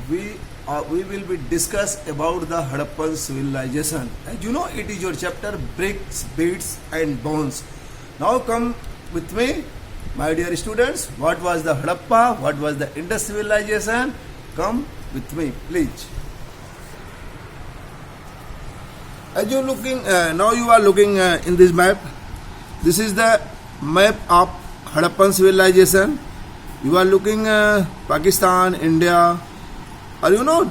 we will be discuss about the Harappan civilization. As you know, it is your chapter bricks, beads, and bones. Now come with me, my dear students. What was the Harappa? What was the Indus civilization? Come with me, please. As you looking now, you are looking in this map. This is the map of Harappan civilization. You are looking Pakistan, India. Or you know,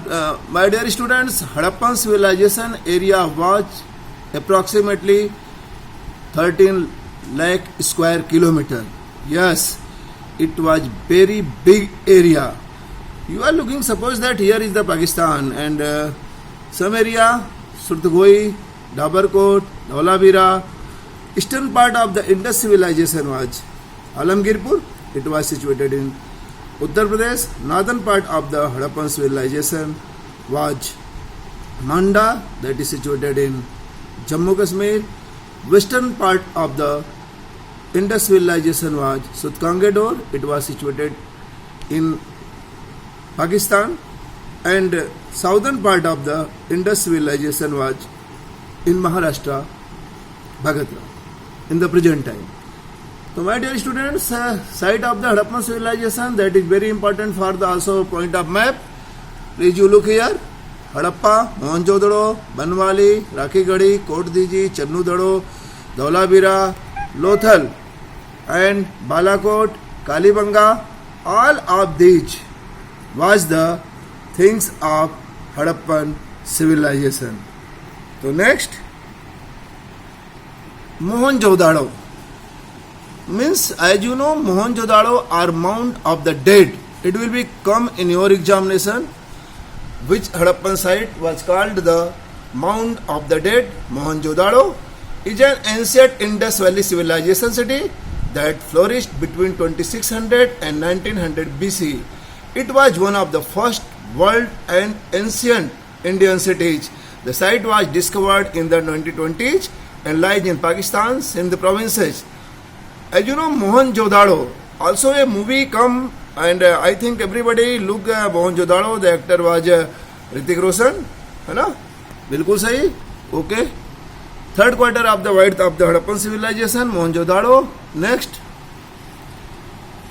my dear students, Harappan civilization area was approximately 13 lakh square kilometer. Yes, it was very big area. You are looking, suppose that here is the Pakistan and some area, Surtgoi, Dabarkot, Dholavira. Eastern part of the Indus civilization was Alamgirpur. It was situated in Uttar Pradesh. Northern part of the Harappan civilization was Manda, that is situated in Jammu Kashmir. Western part of the Indus civilization was Sutkangador. It was situated in Pakistan. And southern part of the Indus civilization was in Maharashtra, Bhagatra, in the present time. So my dear students, site of the Harappan civilization, that is very important for the also point of map. Please you look here. Harappa, Mohenjo-daro, Banwali, Rakhigadi, Kotdiji, Channu-daro, Dholavira, Lothal and Balakot, Kalibanga, all of these was the things of Harappan civilization. So next, Mohenjo-daro. Means, as you know, Mohenjo-daro are mound of the dead. It will be come in your examination. Which Harappan site was called the mound of the dead? Mohenjo-daro is an ancient Indus Valley civilization city that flourished between 2600 and 1900 BC. It was one of the first world and ancient Indian cities. The site was discovered in the 1920s and lies in Pakistan, Sindh provinces. As you know, Mohenjo-daro, also a movie come and I think everybody look Mohenjo-daro. The actor was Hrithik Roshan, है ना? बिल्कुल सही. Okay. Third quarter of the width of the Harappan civilization, Mohenjo-daro. Next,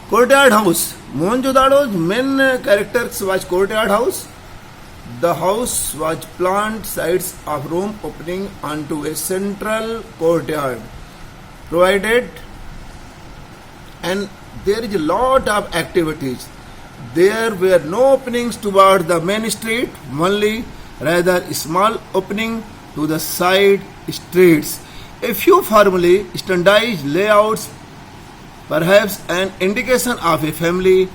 courtyard house. Mohenjo-daro's main characters was courtyard house. The house was planned sides of room opening onto a central courtyard, provided. And there is a lot of activities. There were no openings toward the main street, only rather small opening to the side streets. A few formally standardized layouts, perhaps an indication of a family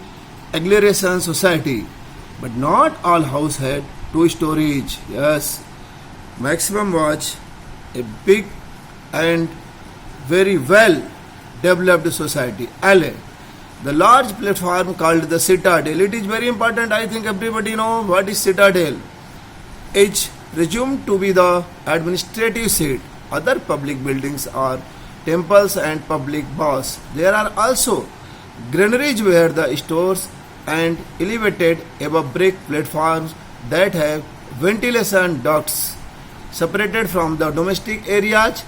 agglomeration society. But not all house had 2 stories. Yes, maximum was a big and very well developed society. LA. The large platform called the Citadel. It is very important. I think everybody know what is Citadel. It's presumed to be the administrative seat. Other public buildings are temples and public baths. There are also granaries where the stores and elevated above brick platforms that have ventilation ducts separated from the domestic areas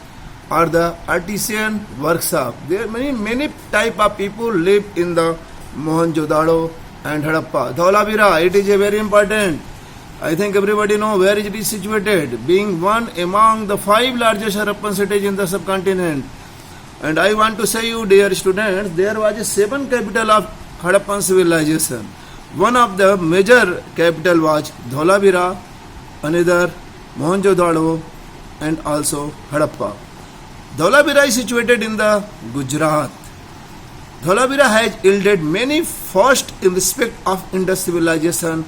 or the artisan workshop. There are many type of people live in the Mohenjo-daro and Harappa. Dholavira, it is a very important. I think everybody know where it is situated, being one among the 5 largest Harappan cities in the subcontinent. And I want to say you, dear students, there was a 7 capital of Harappan civilization. One of the major capital was Dholavira, another Mohenjo-daro and also Harappa. Dholavira is situated in the Gujarat. Dholavira has yielded many firsts in respect of Indus civilization.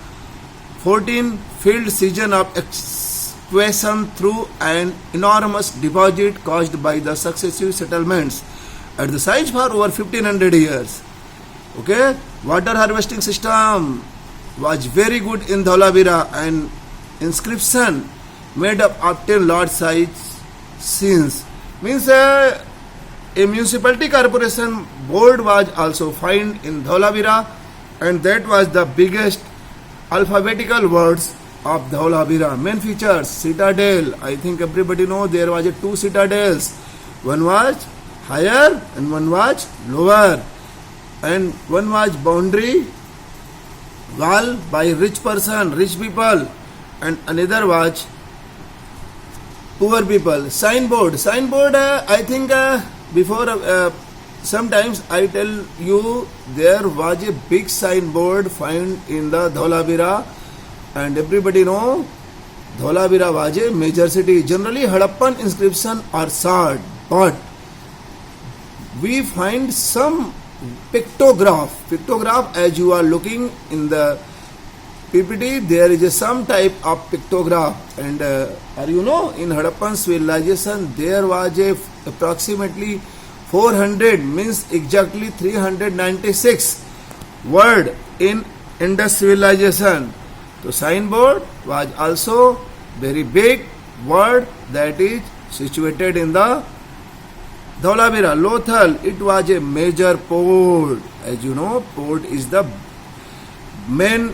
14 field season of excavation through an enormous deposit caused by the successive settlements at the site for over 1500 years. Okay, water harvesting system was very good in Dholavira and inscription made up of 10 large size scenes. Means a municipality corporation board was also found in Dholavira, and that was the biggest alphabetical words of Dhaulavira. Main features: citadel. I think everybody know there was a two citadels. One was higher and one was lower, and one was boundary wall by rich person, rich people, and another was poor people. Signboard. I think before sometimes I tell you there was a big signboard found in the Dhaulavira, and everybody know Dhaulavira was a major city. Generally Harappan inscription are short, but we find some pictograph as you are looking in the PPT. There is some type of pictograph, and in Harappan civilization there was a approximately 400, means exactly 396 word in Indus civilization. So signboard was also very big word that is situated in the Dhaulavira. Lothal, it was a major port. As you know, port is the main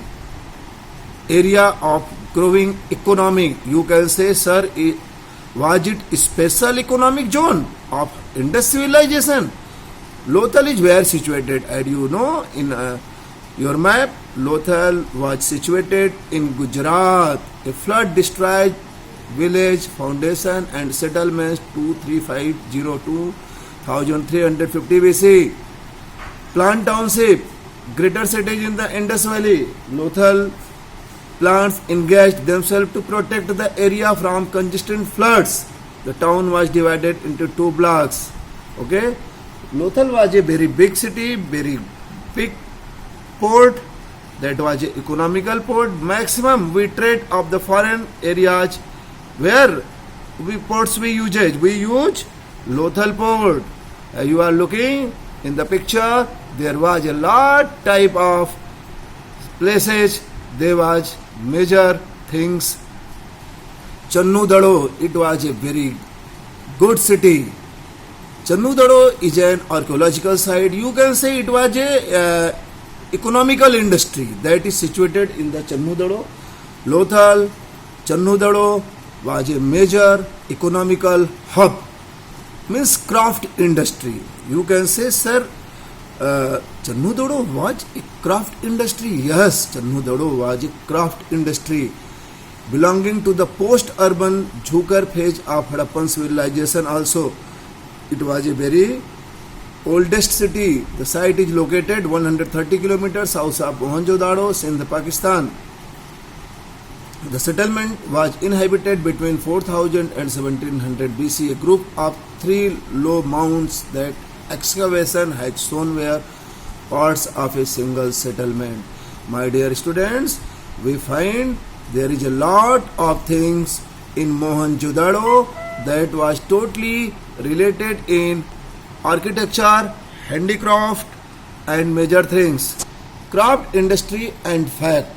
area of growing economy. You can say, sir, was it a special economic zone of Indus civilization? Lothal is where situated, and you know in your map, Lothal was situated in Gujarat. A flood destroyed village, foundation and settlements 23502 1350 BC. Plant township, greater cities in the Indus Valley. Lothal plants engaged themselves to protect the area from consistent floods. The town was divided into two blocks. Okay, Lothal was a very big city, very big port. That was an economical port. Maximum we trade of the foreign areas. Where we use Lothal port. You are looking in the picture. There was a lot type of places. There was major things. Channudaro, it was a very good city. Channudaro is an archaeological site. You can say it was a economical industry that is situated in the Channudaro. Lothal, Channudaro was a major economical hub, means craft industry. You can say, sir, Channudaro was a craft industry. Yes, Channudaro was a craft industry belonging to the post-urban Jhukar phase of Harappan civilization also. It was a very oldest city. The site is located 130 kilometers south of Mohenjo-daro, Sindh, Pakistan. The settlement was inhabited between 4000 and 1700 BC. A group of three low mounds that excavation had shown were parts of a single settlement. My dear students, we find there is a lot of things in Mohenjo-daro that was totally related in architecture, handicraft and major things. Craft industry and fact.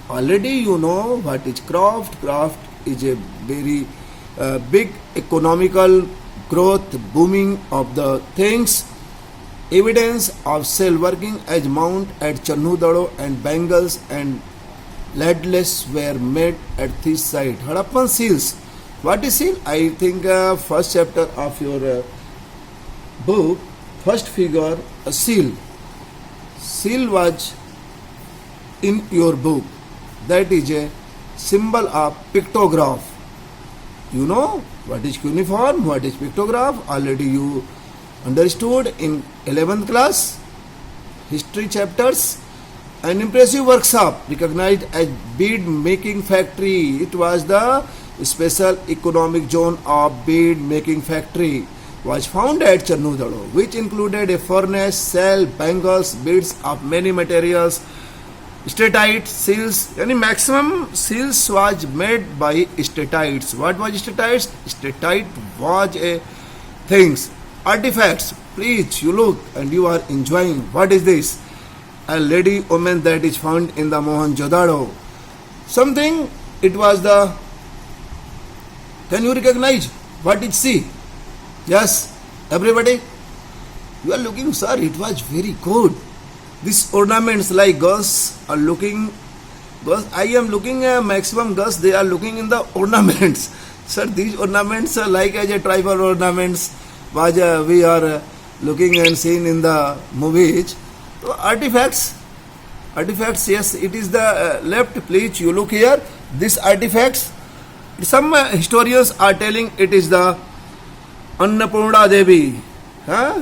Already you know what is craft. Craft is a very big economical growth, booming of the things. Evidence of cell working as mount at Channudaro and bangles and ladles were made at this site. Harappan seals. What is seal? I think first chapter of your book, first figure, a seal. Seal was in your book. That is a symbol of pictograph. You know what is cuneiform, what is pictograph. Already you understood in 11th class history chapters. An impressive workshop recognized as bead making factory. It was the special economic zone of bead making factory was found at Channudaro, which included a furnace, cell, bangles, beads of many materials, statites, seals. Any maximum seals was made by statites. What was statites? Statite was a things, artifacts. Please, you look and you are enjoying. What is this? A lady woman that is found in the Mohenjo-daro. Something, it was the, can you recognize what it see? Yes, everybody? You are looking, sir, it was very good. These ornaments like girls are looking Because I am looking maximum girls, they are looking in the ornaments. Sir, these ornaments are like as a tribal ornaments, which we are looking and seeing in the movies. So artifacts, yes, it is the left. Please, you look here. This artifacts, some historians are telling it is the Annapurna Devi. Huh?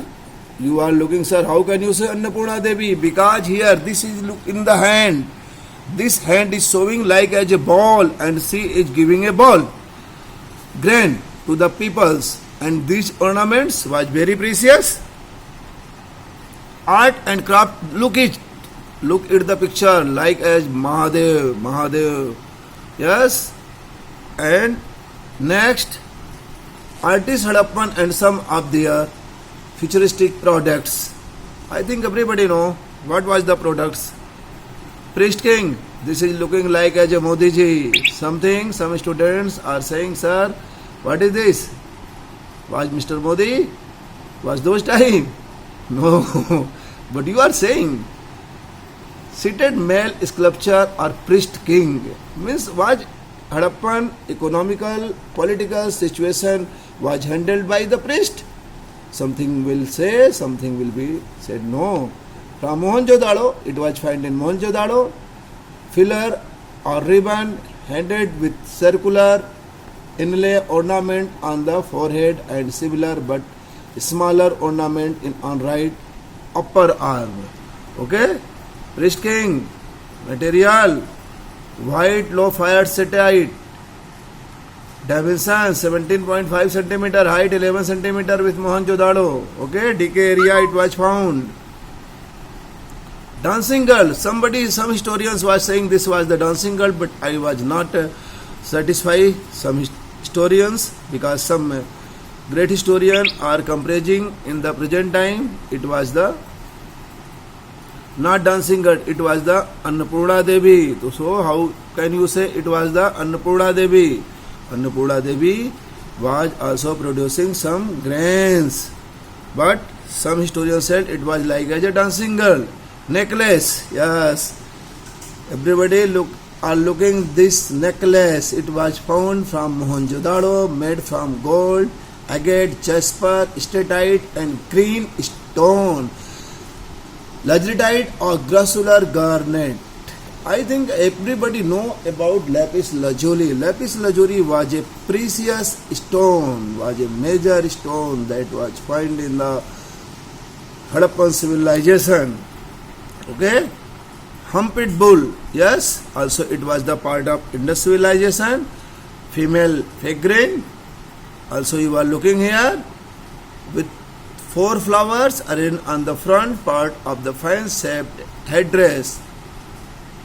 You are looking, sir. How can you say Annapurna Devi? Because here, this is look in the hand. This hand is showing like as a ball, and she is giving a ball grain to the peoples. And these ornaments was very precious. Art and craft. Look at the picture like as Mahadev. Yes. And next, artist Harappan and some of their futuristic products. I think everybody know what was the products. Priest King, this is looking like as a Modi ji. Some students are saying, sir, what is this? Was Mr. Modi? Was those time? No. But you are saying, seated male sculpture or priest king. Means was Harappan economical, political situation was handled by the priest? Something will say, something will be said no. From Mohenjo-daro, it was found in Mohenjo-daro. Filler or ribbon handed with circular inlay ornament on the forehead and similar but smaller ornament on right upper arm. Okay? Priest King, material, white low fired satellite, dimension 17.5 centimeter, height 11 centimeter with Mohenjo-daro. Okay, decay area it was found. Dancing girl, some historians was saying this was the dancing girl, but I was not satisfied. Some historians, because some great historian are comparing in the present time, it was the not dancing girl, it was the Annapurna Devi. So how can you say it was the Annapurna Devi? Annapurna Devi was also producing some grains, but some historians said it was like as a dancing girl. Necklace, yes, everybody are looking this necklace. It was found from Mohenjo-daro, made from gold, agate, jasper, statite and green stone, lazulite or grossular garnet. I think everybody know about lapis lazuli. Lapis lazuli was a precious stone, was a major stone that was found in the Harappan civilization. Okay, humped bull, yes, also it was the part of Indus civilization. Female peregrine, also you are looking here with 4 flowers arranged on the front part of the fan shaped headdress.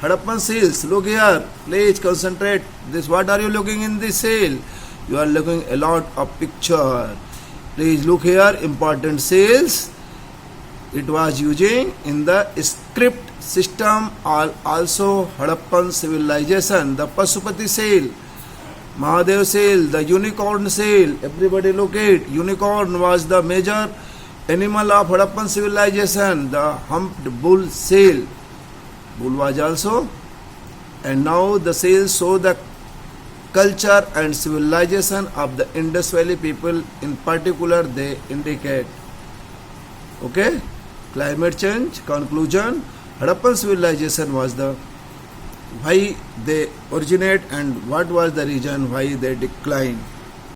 Harappan seals, look here, please concentrate. This, what are you looking in this seal? You are looking a lot of picture. Please look here, important seals. It was using in the script system also Harappan civilization. The Pasupati seal, Mahadev seal, the unicorn seal. Everybody look at unicorn was the major animal of Harappan civilization. The humped bull seal, bull was also. And now the seals show the culture and civilization of the Indus Valley people. In particular, they indicate. Okay. Climate change, conclusion, Harappan civilization was the why they originate and what was the reason why they declined.